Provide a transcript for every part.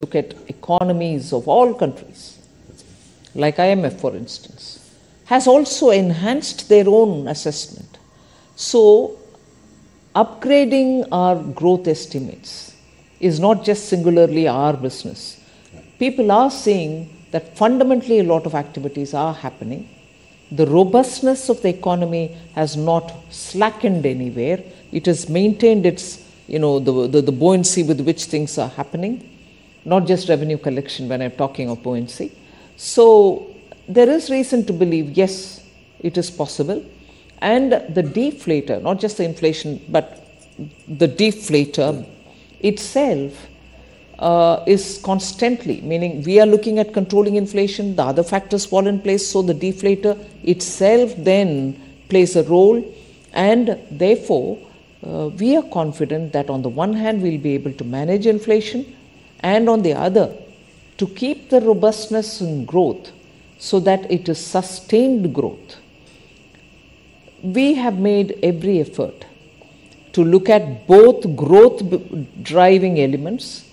look at economies of all countries, like IMF for instance, has also enhanced their own assessment. So upgrading our growth estimates is not just singularly our business. People are seeing that fundamentally a lot of activities are happening. The robustness of the economy has not slackened anywhere. It has maintained its, the buoyancy with which things are happening, not just revenue collection when I'm talking of buoyancy. So there is reason to believe, yes, it is possible. And the deflator, not just the inflation, but the deflator itself is constantly, meaning we are looking at controlling inflation, the other factors fall in place, so the deflator itself then plays a role, and therefore we are confident that on the one hand we'll be able to manage inflation, and on the other to keep the robustness in growth so that it is sustained growth. We have made every effort to look at both growth driving elements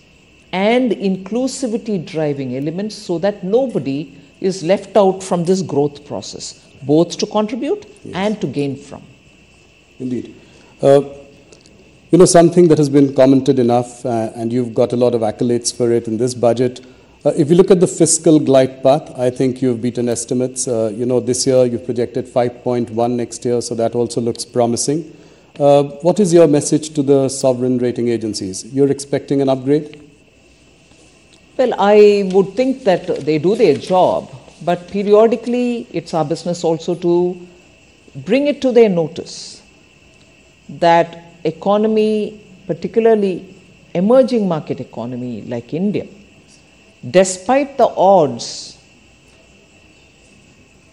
and inclusivity driving elements so that nobody is left out from this growth process, both to contribute and to gain from. Indeed. Something that has been commented enough, and you've got a lot of accolades for it in this budget. If you look at the fiscal glide path, I think you've beaten estimates. This year you've projected 5.1 next year, so that also looks promising. What is your message to the sovereign rating agencies? You're expecting an upgrade? Well, I would think that they do their job, but periodically it's our business also to bring it to their notice that economy, particularly emerging market economy like India, despite the odds,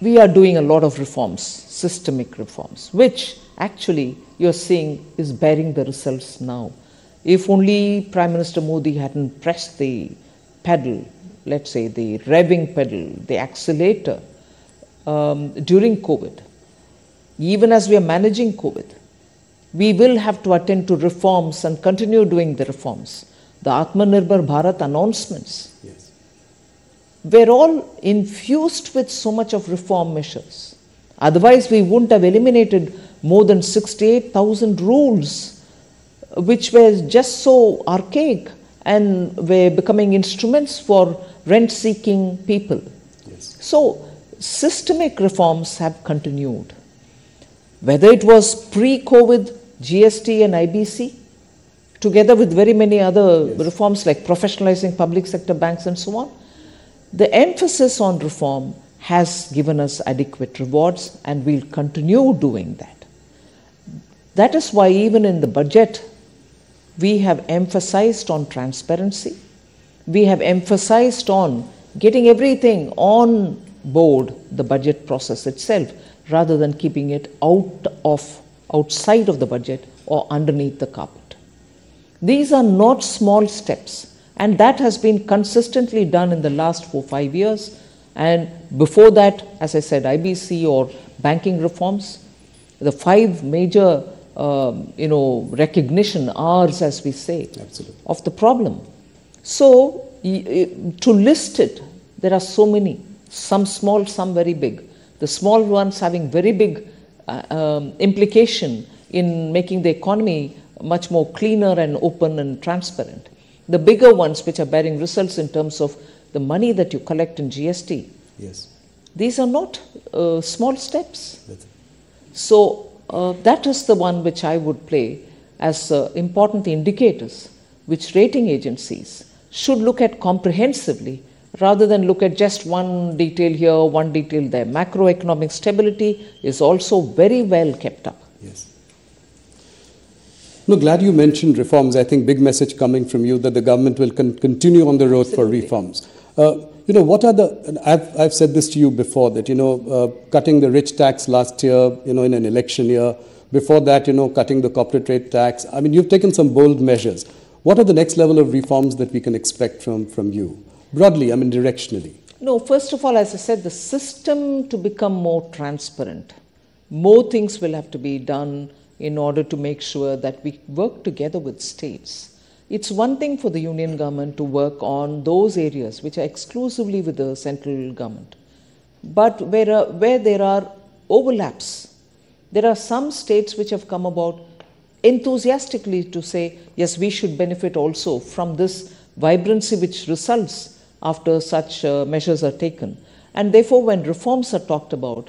we are doing a lot of reforms, systemic reforms, which actually you're seeing is bearing the results now. If only Prime Minister Modi hadn't pressed the pedal, let's say the revving pedal, the accelerator during COVID, even as we are managing COVID, we will have to attend to reforms and continue doing the reforms. The Atmanirbhar Bharat announcements were all infused with so much of reform measures. Otherwise, we wouldn't have eliminated more than 68,000 rules, which were just so archaic and were becoming instruments for rent-seeking people. So, systemic reforms have continued. Whether it was pre-COVID, GST and IBC, together with very many other reforms like professionalizing public sector banks and so on, the emphasis on reform has given us adequate rewards, and we'll continue doing that. That is why even in the budget, we have emphasized on transparency. We have emphasized on getting everything on board the budget process itself, rather than keeping it outside of the budget or underneath the carpet. These are not small steps, and that has been consistently done in the last 4-5 years. And before that, as I said, IBC or banking reforms, the 5 major recognition R's, as we say, of the problem. So to list it, there are so many, some small, some very big. The small ones having very big implication in making the economy much more cleaner and open and transparent. The bigger ones which are bearing results in terms of the money that you collect in GST. These are not small steps. So that is the one which I would play as important indicators which rating agencies should look at comprehensively, rather than look at just one detail here, one detail there. Macroeconomic stability is also very well kept up. No, glad you mentioned reforms. I think big message coming from you that the government will continue on the road for reforms. What are I've said this to you before, that, cutting the rich tax last year, in an election year. Before that, cutting the corporate rate tax. I mean, you've taken some bold measures. What are the next level of reforms that we can expect from you? Broadly, I mean, directionally. No, first of all, as I said, the system to become more transparent. More things will have to be done in order to make sure that we work together with states. It's one thing for the union government to work on those areas which are exclusively with the central government. But where there are overlaps, there are some states which have come about enthusiastically to say, yes, we should benefit also from this vibrancy which results after such measures are taken. And therefore, when reforms are talked about,